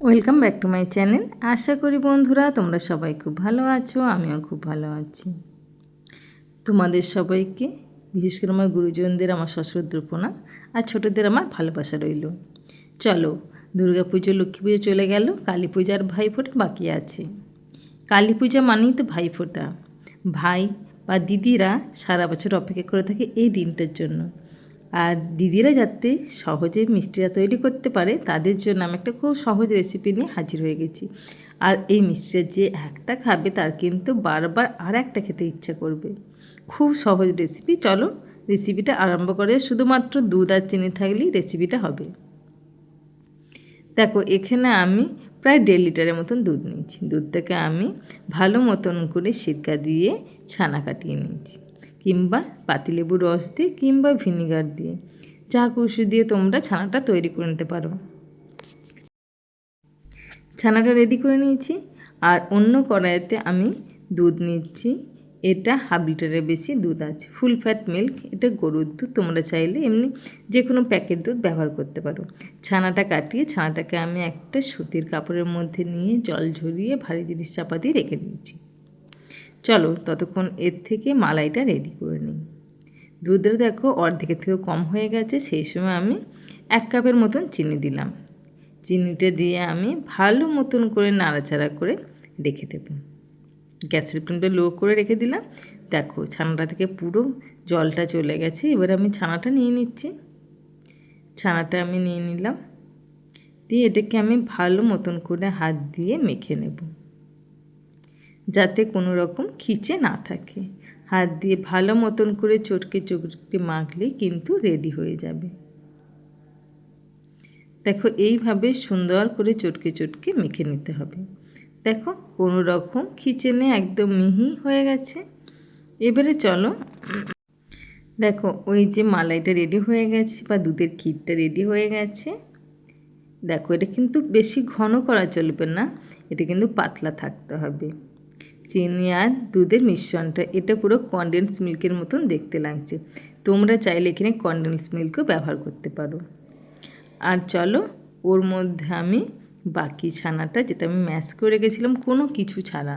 Welcome back to my channel. আশা করি বন্ধুরা তোমরা সবাই খুব ভালো আছো, আমিও খুব ভালো আছি। তোমাদের সবাইকে, বিশেষ করে আমার গুরুজনদের আমার সশ্রদ্ধ প্রণাম, আর ছোটোদের আমার ভালোবাসা রইল। চলো, দুর্গা পুজো, লক্ষ্মী পুজো চলে গেল, কালী পূজার ভাইফোঁটা বাকি আছে। কালী পূজা মানেই তো ভাইফোঁটা। ভাই বা দিদিরা সারা বছর অপেক্ষা করে থাকে এই দিনটার জন্য। আর দিদিরা যাতে সহজে মিষ্টিটা তৈরি করতে পারে তাদের জন্য আমি একটা খুব সহজ রেসিপি নিয়ে হাজির হয়ে গেছি। আর এই মিষ্টিটা যে একটা খাবে তার কিন্তু বারবার আর একটা খেতে ইচ্ছা করবে। খুব সহজ রেসিপি। চলো রেসিপিটা আরম্ভ করে। শুধুমাত্র দুধ আর চিনি থাকলেই রেসিপিটা হবে। দেখো, এখানে আমি প্রায় 1.5 লিটারের মতন দুধ নিয়েছি। দুধটাকে আমি ভালো মতন করে সিরকা দিয়ে ছানা কাটিয়ে নিয়েছি, কিংবা পাতিলেবুর রস দিয়ে কিংবা ভিনিগার দিয়ে, যা খুশি দিয়ে তোমরা ছানাটা তৈরি করে নিতে পারো। ছানাটা রেডি করে নিয়েছি। আর অন্য কড়াইতে আমি দুধ নিচ্ছি। এটা 1/2 লিটারের বেশি দুধ আছে, ফুল ফ্যাট মিল্ক। এটা গরুর দুধ, তোমরা চাইলে এমনি যে কোনো প্যাকেট দুধ ব্যবহার করতে পারো। ছানাটা কাটিয়ে ছানাটাকে আমি একটা সুতির কাপড়ের মধ্যে নিয়ে জল ঝরিয়ে ভারী জিনিস চাপা দিয়ে রেখে দিয়েছি। চলো ততক্ষণ এর থেকে মালাইটা রেডি করে নিই। দুধটা দেখো অর্ধেকের থেকেও কম হয়ে গেছে। সেই সময় আমি 1 কাপের মতন চিনি দিলাম। চিনিটা দিয়ে আমি ভালো মতন করে নাড়াচাড়া করে রেখে দেবো। গ্যাসের ফ্লেমটা লো করে রেখে দিলাম। দেখো ছানাটা থেকে পুরো জলটা চলে গেছে। এবার আমি ছানাটা নিয়ে নিচ্ছি। ছানাটা আমি নিয়ে নিলাম, দিয়ে এটাকে আমি ভালো মতন করে হাত দিয়ে মেখে নেব, যাতে কোনো রকম খিচে না থাকে। হাত দিয়ে ভালো মতন করে চটকে মাখলেই কিন্তু রেডি হয়ে যাবে। দেখো এইভাবে সুন্দর করে চটকে মেখে নিতে হবে। দেখো কোনো রকম খিচেনে একদম মিহি হয়ে গেছে। এবারে চলো, দেখো ওই যে মালাইটা রেডি হয়ে গেছে বা দুধের ক্ষীরটা রেডি হয়ে গেছে। দেখো এটা কিন্তু বেশি ঘন করা চলবে না, এটা কিন্তু পাতলা থাকতে হবে। চিনি আর দুধের মিশ্রণটা এটা পুরো কনডেন্স মিল্কের মতন দেখতে লাগছে। তোমরা চাইলে এখানে কনডেন্স মিল্কও ব্যবহার করতে পারো। আর চলো ওর মধ্যে আমি বাকি ছানাটা, যেটা আমি ম্যাশ করে রেখেছিলাম কোনো কিছু ছাড়া,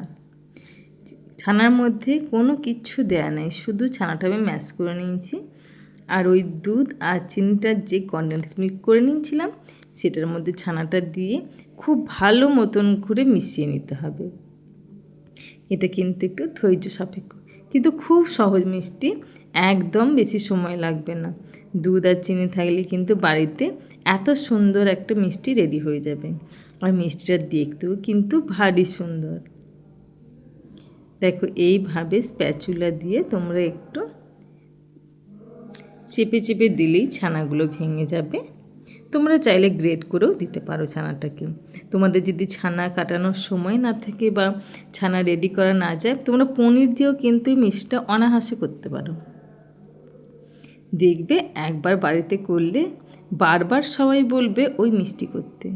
ছানার মধ্যে কোনো কিচ্ছু দেয়া নেই, শুধু ছানাটা আমি ম্যাশ করে নিয়েছি। আর ওই দুধ আর চিনিটা যে কনডেন্স মিল্ক করে নিয়েছিলাম সেটার মধ্যে ছানাটা দিয়ে খুব ভালো মতন করে মিশিয়ে নিতে হবে। এটা কিন্তু একটু ধৈর্য সাপেক্ষ, কিন্তু খুব সহজ মিষ্টি, একদম বেশি সময় লাগবে না। দুধ আর চিনি থাকলে কিন্তু বাড়িতে এত সুন্দর একটা মিষ্টি রেডি হয়ে যাবে। আর মিষ্টিটা দেখতেও কিন্তু ভারী সুন্দর। দেখো এইভাবে স্প্যাচুলা দিয়ে তোমরা একটু চেপে দিলেই ছানাগুলো ভেঙে যাবে। তোমরা চাইলে গ্রেট করেও দিতে পারো ছানাটাকে। তোমাদের যদি ছানা কাটানোর সময় না থাকে বা ছানা রেডি করা না যায়, তোমরা পনির দিয়েও কিন্তু এই মিষ্টিটা অনায়াসে করতে পারো। দেখবে একবার বাড়িতে করলে বারবার সবাই বলবে ওই মিষ্টি করতে।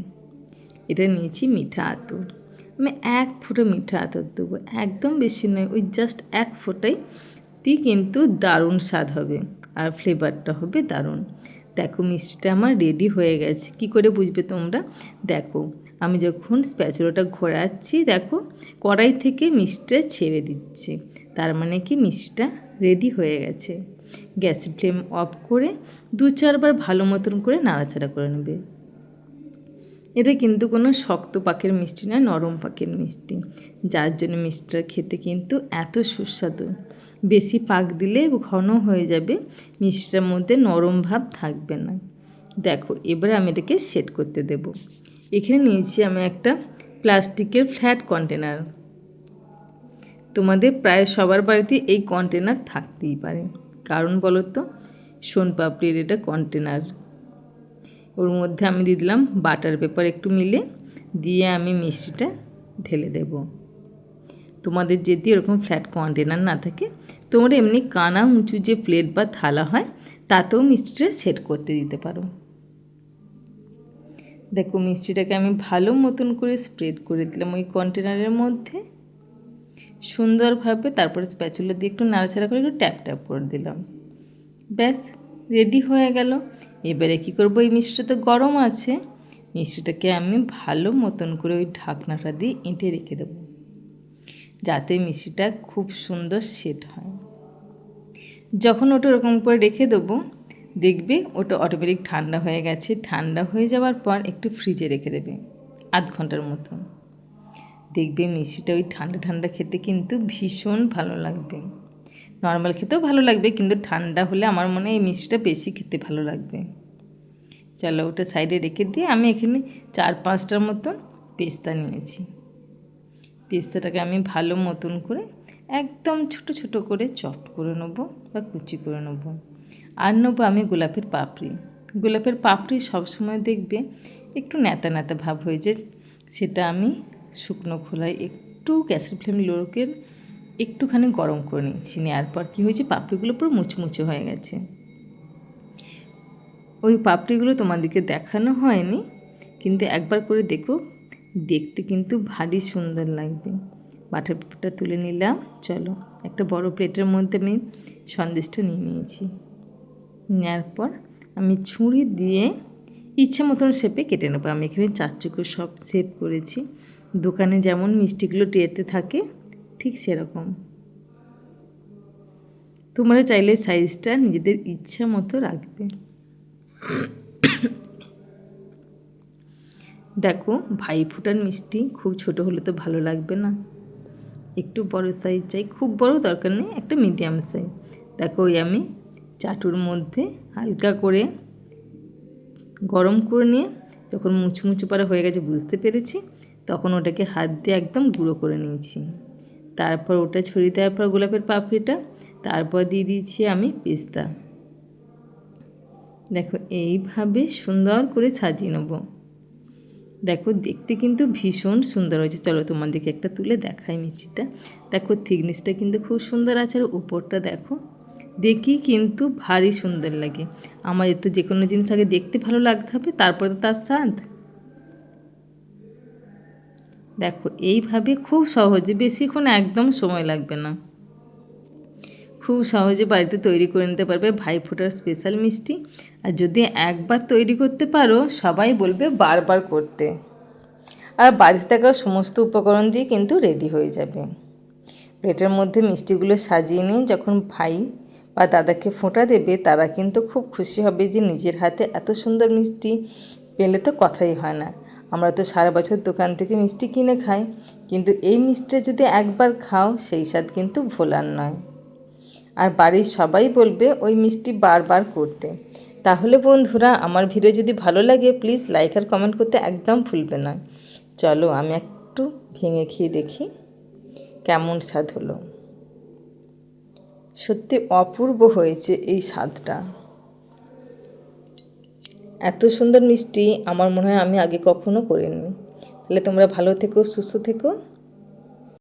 এটা নিয়েছি মিঠা আতর। আমি 1 ফোঁটা মিঠা আতর দেবো, একদম বেশি নয়, ওই জাস্ট 1 ফোঁটাই। কিন্তু দারুণ স্বাদ হবে আর ফ্লেভারটা হবে দারুণ। দেখো মিষ্টিটা আমার রেডি হয়ে গেছে। কি করে বুঝবে তোমরা? দেখো আমি যখন স্প্যাচুলাটা ঘোরাচ্ছি, দেখো কড়াই থেকে মিষ্টিটা ছেড়ে দিচ্ছে, তার মানে কি মিষ্টিটা রেডি হয়ে গেছে। গ্যাসের ফ্লেম অফ করে 2-4 বার ভালো মতন করে নাড়াচাড়া করে নেবে। এটা কিন্তু কোনো শক্ত পাকের মিষ্টি না, নরম পাকের মিষ্টি, যার জন্য মিষ্টিটা খেতে কিন্তু এত সুস্বাদু। বেশি পাক দিলে ঘন হয়ে যাবে, মিষ্টিটার মধ্যে নরম ভাব থাকবে না। দেখো এবারে আমি এটাকে সেট করতে দেব। এখানে নিয়েছি আমি একটা প্লাস্টিকের ফ্ল্যাট কন্টেনার। তোমাদের প্রায় সবার বাড়িতে এই কন্টেনার থাকতেই পারে, কারণ বলো তো সোনপাপড়ির এটা কন্টেনার। ওর মধ্যে আমি দিয়ে দিলাম বাটার পেপার একটু মিলে, দিয়ে আমি মিষ্টিটা ঢেলে দেব। তোমাদের যদি এরকম ফ্ল্যাট কন্টেনার না থাকে, তোমরা এমনি কানা উঁচু যে প্লেট বা থালা হয় তাতেও মিষ্টিটা সেট করতে দিতে পারো। দেখো মিষ্টিটাকে আমি ভালো মতন করে স্প্রেড করে দিলাম ওই কন্টেনারের মধ্যে সুন্দরভাবে। তারপরে স্প্যাচুলা দিয়ে একটু নাড়াচাড়া করে একটু ট্যাপ করে দিলাম। ব্যাস রেডি হয়ে গেল। এবারে কী করবো, এই মিষ্টিটা তো গরম আছে, মিষ্টিটাকে আমি ভালো মতন করে ওই ঢাকনাটা দিয়ে এঁটে রেখে দেবো, যাতে মিষ্টিটা খুব সুন্দর সেট হয়। যখন ওটা ওরকম করে রেখে দেবো, দেখবে ওটা অটোমেটিক ঠান্ডা হয়ে গেছে। ঠান্ডা হয়ে যাওয়ার পর একটু ফ্রিজে রেখে দেবে আধ ঘন্টার মতো। দেখবে মিষ্টিটা ওই ঠান্ডা ঠান্ডা খেতে কিন্তু ভীষণ ভালো লাগবে। নর্মাল খেতেও ভালো লাগবে, কিন্তু ঠান্ডা হলে আমার মনে হয় এই মিষ্টিটা বেশি খেতে ভালো লাগবে। চলো ওটা সাইডে রেখে দিয়ে আমি এখানে 4-5টার মতন পেস্তা নিয়েছি। পেস্তাটাকে আমি ভালো মতন করে একদম ছোট ছোট করে চপ করে নেবো বা কুচি করে নেবো। আর নেবো আমি গোলাপের পাপড়ি। গোলাপের পাপড়ি সবসময় দেখবে একটু ন্যাতা ন্যাতা ভাব হয়ে যায়, সেটা আমি শুকনো খোলায় একটু গ্যাসের ফ্লেম লোকে একটুখানি গরম করে নিয়েছি। নেওয়ার পর কী হয়েছে, পাপড়িগুলো পুরো মুচমুচে হয়ে গেছে। ওই পাপড়িগুলো তোমাদেরকে দেখানো হয়নি, কিন্তু একবার করে দেখো, দেখতে কিন্তু ভারী সুন্দর লাগবে। বাটার পেপারটা তুলে নিলাম। চলো একটা বড় প্লেটের মধ্যে আমি সন্দেশটা নিয়ে নিয়েছি। নেওয়ার পর আমি ছুরি দিয়ে ইচ্ছে মতন শেপে কেটে নেবো। আমি এখানে 4 চুকো সব শেপ করেছি। দোকানে যেমন মিষ্টিগুলো ট্রেতে থাকে ঠিক সেরকম। তোমরা চাইলে সাইজটা নিজেদের ইচ্ছা মতো রাখবে। দেখো ভাইফোঁটার মিষ্টি খুব ছোট হলে তো ভালো লাগবে না, একটু বড় সাইজ চাই। খুব বড় দরকার নেই, একটা মিডিয়াম সাইজ। দেখো ওই আমি চাটুর মধ্যে হালকা করে গরম করে নিয়ে যখন মুচমুচে পাড়া হয়ে গেছে বুঝতে পেরেছি, তখন ওটাকে হাত দিয়ে একদম গুঁড়ো করে নিয়েছি। তারপর ওটা ছড়িয়ে দেওয়ার পর গোলাপের পাপড়িটা, তারপর দিয়ে দিয়েছি আমি পেস্তা। দেখো এইভাবে সুন্দর করে সাজিয়ে নেব। দেখো দেখতে কিন্তু ভীষণ সুন্দর হয়েছে। চলো তোমাদেরকে একটা তুলে দেখাই মিষ্টিটা। দেখো থিকনেসটা কিন্তু খুব সুন্দর আছে, আর উপরটা দেখো, দেখি কিন্তু ভারী সুন্দর লাগে। আমাদের তো যে কোনো জিনিস আগে দেখতে ভালো লাগতে হবে, তারপরে তো তার স্বাদ। দেখো এইভাবে খুব সহজে, বেশিক্ষণ একদম সময় লাগবে না, খুব সহজে বাড়িতে তৈরি করে নিতে পারবে ভাইফোঁটার স্পেশাল মিষ্টি। আর যদি একবার তৈরি করতে পারো, সবাই বলবে বারবার করতে। আর বাড়িতে থাকা সমস্ত উপকরণ দিয়ে কিন্তু রেডি হয়ে যাবে। প্লেটের মধ্যে মিষ্টিগুলো সাজিয়ে নিয়ে যখন ভাই বা দাদাকে ফোঁটা দেবে, তারা কিন্তু খুব খুশি হবে যে নিজের হাতে এত সুন্দর মিষ্টি পেলে তো কথাই হয় না। আমরা তো সারা বছর দোকান থেকে মিষ্টি কিনে খাই, কিন্তু এই মিষ্টিটা যদি একবার খাও, সেই স্বাদ কিন্তু ভোলার নয়। আর বাড়ির সবাই বলবে ওই মিষ্টি বারবার করতে। তাহলে বন্ধুরা, আমার ভিডিও যদি ভালো লাগে প্লিজ লাইক আর কমেন্ট করতে একদম ভুলবে না। চলো আমি একটু ভেঙে খেয়ে দেখি কেমন স্বাদ হলো। সত্যি অপূর্ব হয়েছে এই স্বাদটা। এত সুন্দর মিষ্টি আমার মনে হয় আমি আগে কখনো করিনি। তাহলে তোমরা ভালো থেকো, সুস্থ থেকো।